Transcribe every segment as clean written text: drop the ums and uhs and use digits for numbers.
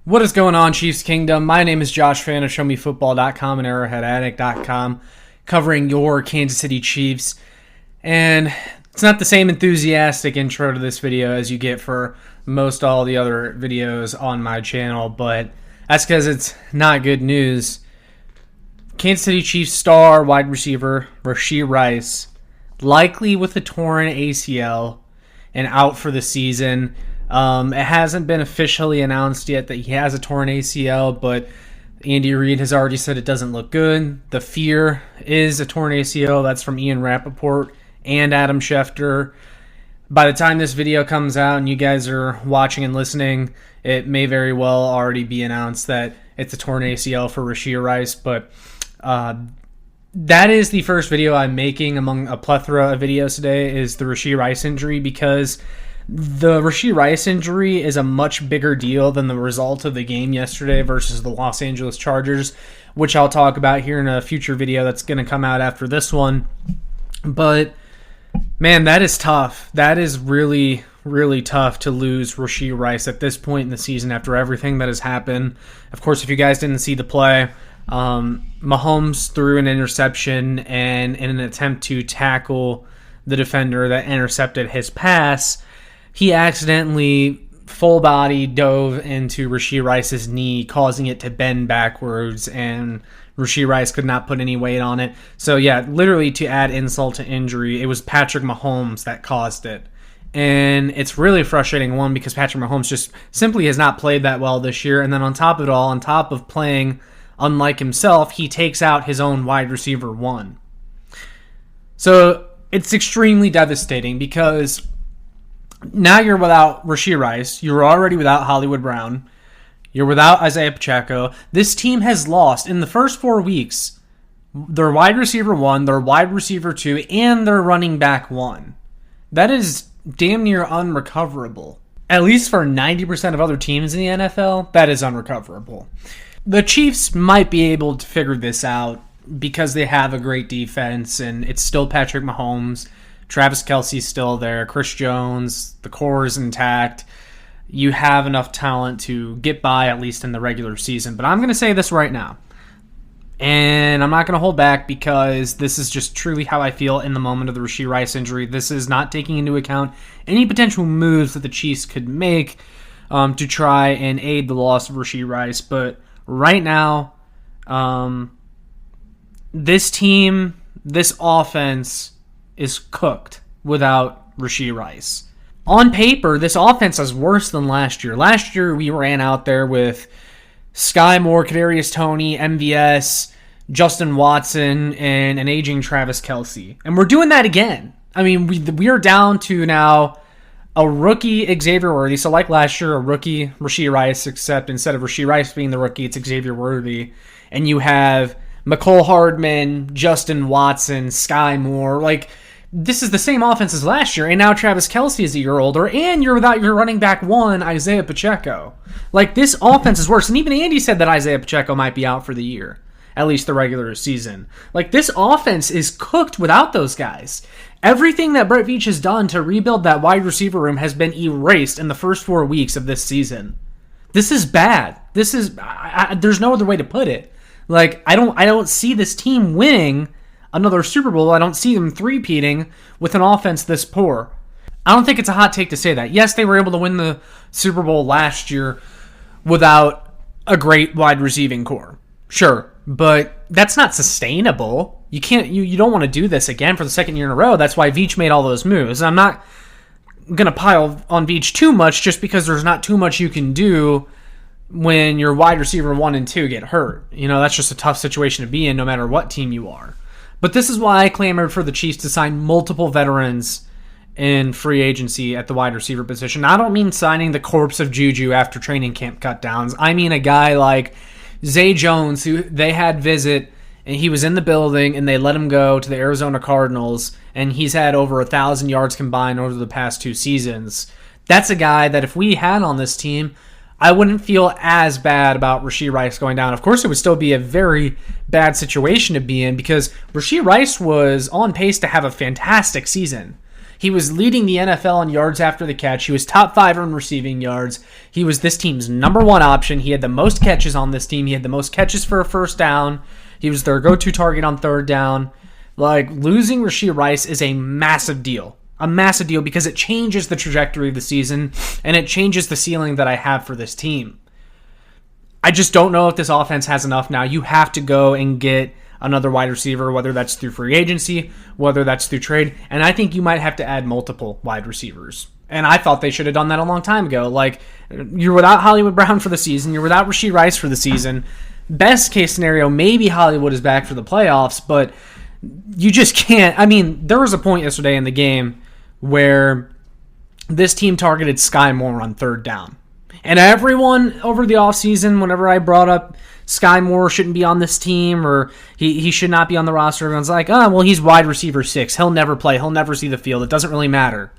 What is going on, Chiefs Kingdom? My name is Josh Fan of ShowMeFootball.com and ArrowheadAddict.com, covering your Kansas City Chiefs. And it's not the same enthusiastic intro to this video as you get for most all the other videos on my channel, but that's because it's not good news. Kansas City Chiefs star wide receiver Rashee Rice, likely with a torn ACL and out for the season. It hasn't been officially announced yet that he has a torn ACL, but Andy Reid has already said it doesn't look good. The fear is a torn ACL. That's from Ian Rappaport and Adam Schefter. By the time this video comes out and you guys are watching and listening, it may very well already be announced that it's a torn ACL for Rashee Rice, but that is the first video I'm making among a plethora of videos today, is the Rashee Rice injury, because the Rashee Rice injury is a much bigger deal than the result of the game yesterday versus the Los Angeles Chargers, which I'll talk about here in a future video that's going to come out after this one. But, man, that is tough. That is really, really tough to lose Rashee Rice at this point in the season after everything that has happened. Of course, if you guys didn't see the play, Mahomes threw an interception, and in an attempt to tackle the defender that intercepted his pass, he accidentally full body dove into Rashee Rice's knee, causing it to bend backwards, and Rashee Rice could not put any weight on it. So yeah, literally to add insult to injury, it was Patrick Mahomes that caused it. And it's really frustrating, one, because Patrick Mahomes just simply has not played that well this year, and then on top of it all, on top of playing unlike himself, he takes out his own wide receiver one. So it's extremely devastating because now you're without Rashee Rice. You're already without Hollywood Brown. You're without Isaiah Pacheco. This team has lost, in the first 4 weeks, their wide receiver one, their wide receiver two, and their running back one. That is damn near unrecoverable. At least for 90% of other teams in the NFL, that is unrecoverable. The Chiefs might be able to figure this out because they have a great defense, and it's still Patrick Mahomes. Travis Kelce's still there. Chris Jones, the core is intact. You have enough talent to get by, at least in the regular season. But I'm going to say this right now, and I'm not going to hold back, because this is just truly how I feel in the moment of the Rashee Rice injury. This is not taking into account any potential moves that the Chiefs could make to try and aid the loss of Rashee Rice. But right now, this team, this offense is cooked without Rashee Rice. On paper, this offense is worse than last year. Last year, we ran out there with Sky Moore, Kadarius Toney, MVS, Justin Watson, and an aging Travis Kelce. And we're doing that again. I mean, we are down to now a rookie Xavier Worthy. So like last year, a rookie Rashee Rice, except instead of Rashee Rice being the rookie, it's Xavier Worthy. And you have McCole Hardman, Justin Watson, Sky Moore. Like, this is the same offense as last year, and now Travis Kelce is a year older, and you're without your running back one, Isaiah Pacheco. Like, this offense is worse. And even Andy said that Isaiah Pacheco might be out for the year, at least the regular season. Like, this offense is cooked without those guys. Everything that Brett Veach has done to rebuild that wide receiver room has been erased in the first 4 weeks of this season. This is bad. This is there's no other way to put it. Like, I don't see this team winning another Super Bowl. I don't see them three-peating with an offense this poor. I don't think it's a hot take to say that. Yes, they were able to win the Super Bowl last year without a great wide receiving core. Sure, but that's not sustainable. You can't. You don't want to do this again for the second year in a row. That's why Veach made all those moves. I'm not going to pile on Veach too much, just because there's not too much you can do when your wide receiver 1 and 2 get hurt. You know, that's just a tough situation to be in no matter what team you are. But this is why I clamored for the Chiefs to sign multiple veterans in free agency at the wide receiver position. I don't mean signing the corpse of Juju after training camp cutdowns. I mean a guy like Zay Jones, who they had visit, and he was in the building, and they let him go to the Arizona Cardinals, and he's had over 1,000 yards combined over the past 2 seasons. That's a guy that if we had on this team, I wouldn't feel as bad about Rashee Rice going down. Of course, it would still be a very bad situation to be in, because Rashee Rice was on pace to have a fantastic season. He was leading the NFL in yards after the catch. He was top 5 in receiving yards. He was this team's number 1 option. He had the most catches on this team. He had the most catches for a first down. He was their go-to target on third down. Like, losing Rashee Rice is a massive deal. A massive deal because it changes the trajectory of the season and it changes the ceiling that I have for this team. I just don't know if this offense has enough now. You have to go and get another wide receiver, whether that's through free agency, whether that's through trade, and I think you might have to add multiple wide receivers. And I thought they should have done that a long time ago. Like, you're without Hollywood Brown for the season, you're without Rashee Rice for the season. Best case scenario, maybe Hollywood is back for the playoffs, but you just can't. I mean, there was a point yesterday in the game where this team targeted Sky Moore on third down. And everyone over the offseason, whenever I brought up Sky Moore shouldn't be on this team or he should not be on the roster, everyone's like, oh, well, he's wide receiver 6. He'll never play. He'll never see the field. It doesn't really matter.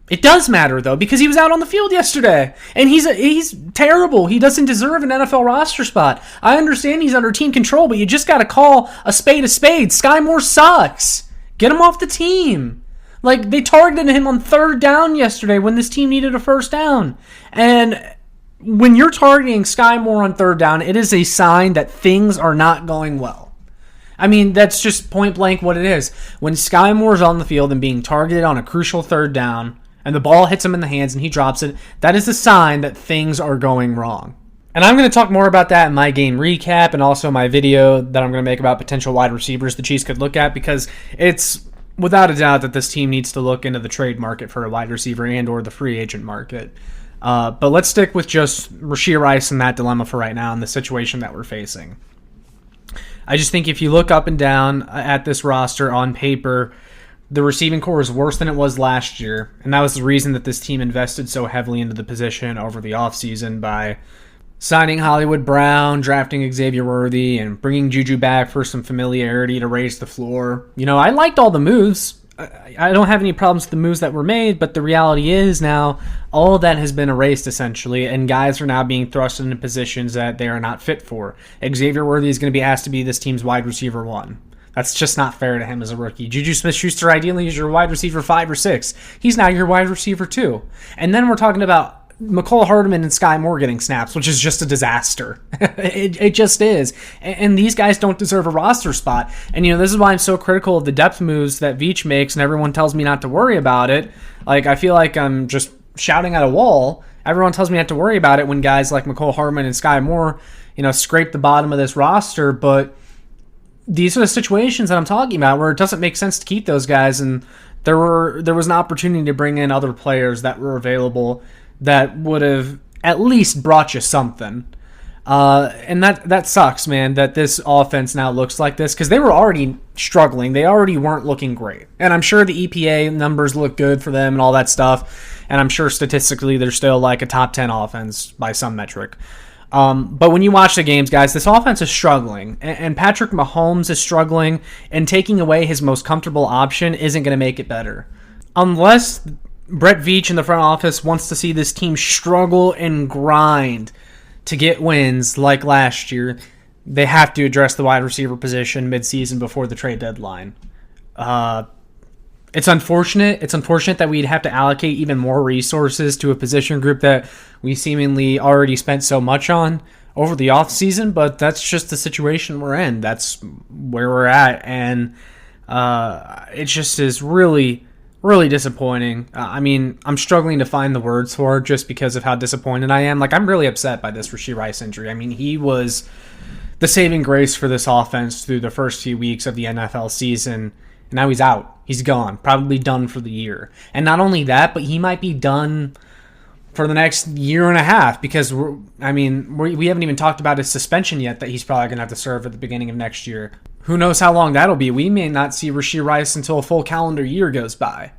It does matter, though, because he was out on the field yesterday. And he's terrible. He doesn't deserve an NFL roster spot. I understand he's under team control, but you just got to call a spade a spade. Sky Moore sucks. Get him off the team. Like, they targeted him on third down yesterday when this team needed a first down. And when you're targeting Sky Moore on third down, it is a sign that things are not going well. I mean, that's just point blank what it is. When Sky Moore's on the field and being targeted on a crucial third down, and the ball hits him in the hands and he drops it, that is a sign that things are going wrong. And I'm going to talk more about that in my game recap and also my video that I'm going to make about potential wide receivers the Chiefs could look at, because it's without a doubt that this team needs to look into the trade market for a wide receiver and or the free agent market. But let's stick with just Rashee Rice and that dilemma for right now and the situation that we're facing. I just think if you look up and down at this roster on paper, the receiving core is worse than it was last year, and that was the reason that this team invested so heavily into the position over the offseason by signing Hollywood Brown, drafting Xavier Worthy, and bringing Juju back for some familiarity to raise the floor. You know, I liked all the moves. I don't have any problems with the moves that were made, but the reality is now all of that has been erased essentially, and guys are now being thrust into positions that they are not fit for. Xavier Worthy is going to be asked to be this team's wide receiver 1. That's just not fair to him as a rookie. Juju Smith-Schuster ideally is your wide receiver 5 or 6. He's now your wide receiver 2. And then we're talking about McCole Hardman and Sky Moore getting snaps, which is just a disaster. It just is. And these guys don't deserve a roster spot. And, you know, this is why I'm so critical of the depth moves that Veach makes, and everyone tells me not to worry about it. Like, I feel like I'm just shouting at a wall. Everyone tells me not to worry about it when guys like McCole Hardman and Sky Moore, you know, scrape the bottom of this roster. But these are the situations that I'm talking about where it doesn't make sense to keep those guys. And there was an opportunity to bring in other players that were available that would have at least brought you something. And that sucks, man, that this offense now looks like this, because they were already struggling. They already weren't looking great. And I'm sure the EPA numbers look good for them and all that stuff. And I'm sure statistically they're still like a top 10 offense by some metric. But when you watch the games, guys, this offense is struggling. And Patrick Mahomes is struggling. And taking away his most comfortable option isn't going to make it better. Unless Brett Veach in the front office wants to see this team struggle and grind to get wins like last year, they have to address the wide receiver position midseason before the trade deadline. It's unfortunate. It's unfortunate that we'd have to allocate even more resources to a position group that we seemingly already spent so much on over the offseason, but that's just the situation we're in. That's where we're at, and it just is really, really disappointing. I mean, I'm struggling to find the words for it just because of how disappointed I am. Like, I'm really upset by this Rashee Rice injury. I mean, he was the saving grace for this offense through the first few weeks of the NFL season. And now he's out. He's gone. Probably done for the year. And not only that, but he might be done for the next year and a half, because we haven't even talked about his suspension yet that he's probably going to have to serve at the beginning of next year. Who knows how long that'll be? We may not see Rashee Rice until a full calendar year goes by.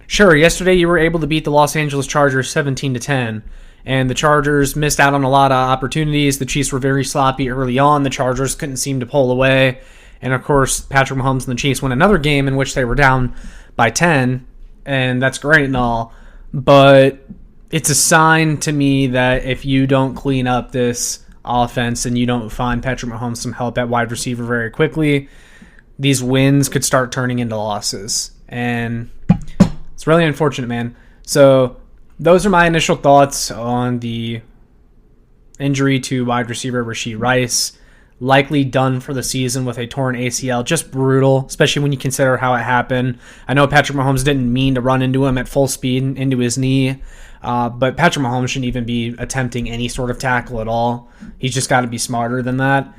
Sure, yesterday you were able to beat the Los Angeles Chargers 17-10, and the Chargers missed out on a lot of opportunities. The Chiefs were very sloppy early on. The Chargers couldn't seem to pull away. And, of course, Patrick Mahomes and the Chiefs won another game in which they were down by 10, and that's great and all. But it's a sign to me that if you don't clean up this offense and you don't find Patrick Mahomes some help at wide receiver very quickly, these wins could start turning into losses. And It's really unfortunate, man. So those are my initial thoughts on the injury to wide receiver Rashee Rice. Likely done for the season with a torn ACL. Just brutal, especially when you consider how it happened. I know Patrick Mahomes didn't mean to run into him at full speed into his knee, but Patrick Mahomes shouldn't even be attempting any sort of tackle at all. He's just got to be smarter than that.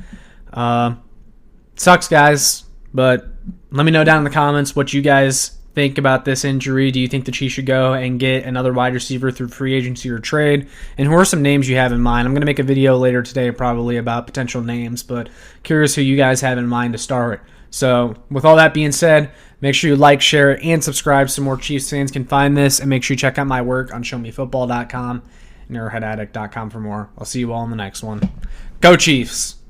Sucks, guys, but let me know down in the comments what you guys think about this injury. Do you think the Chiefs should go and get another wide receiver through free agency or trade? And who are some names you have in mind? I'm going to make a video later today probably about potential names, but curious who you guys have in mind to start. So with all that being said, make sure you like, share, and subscribe so more Chiefs fans can find this, and make sure you check out my work on showmefootball.com and arrowheadaddict.com for more. I'll see you all in the next one. Go Chiefs!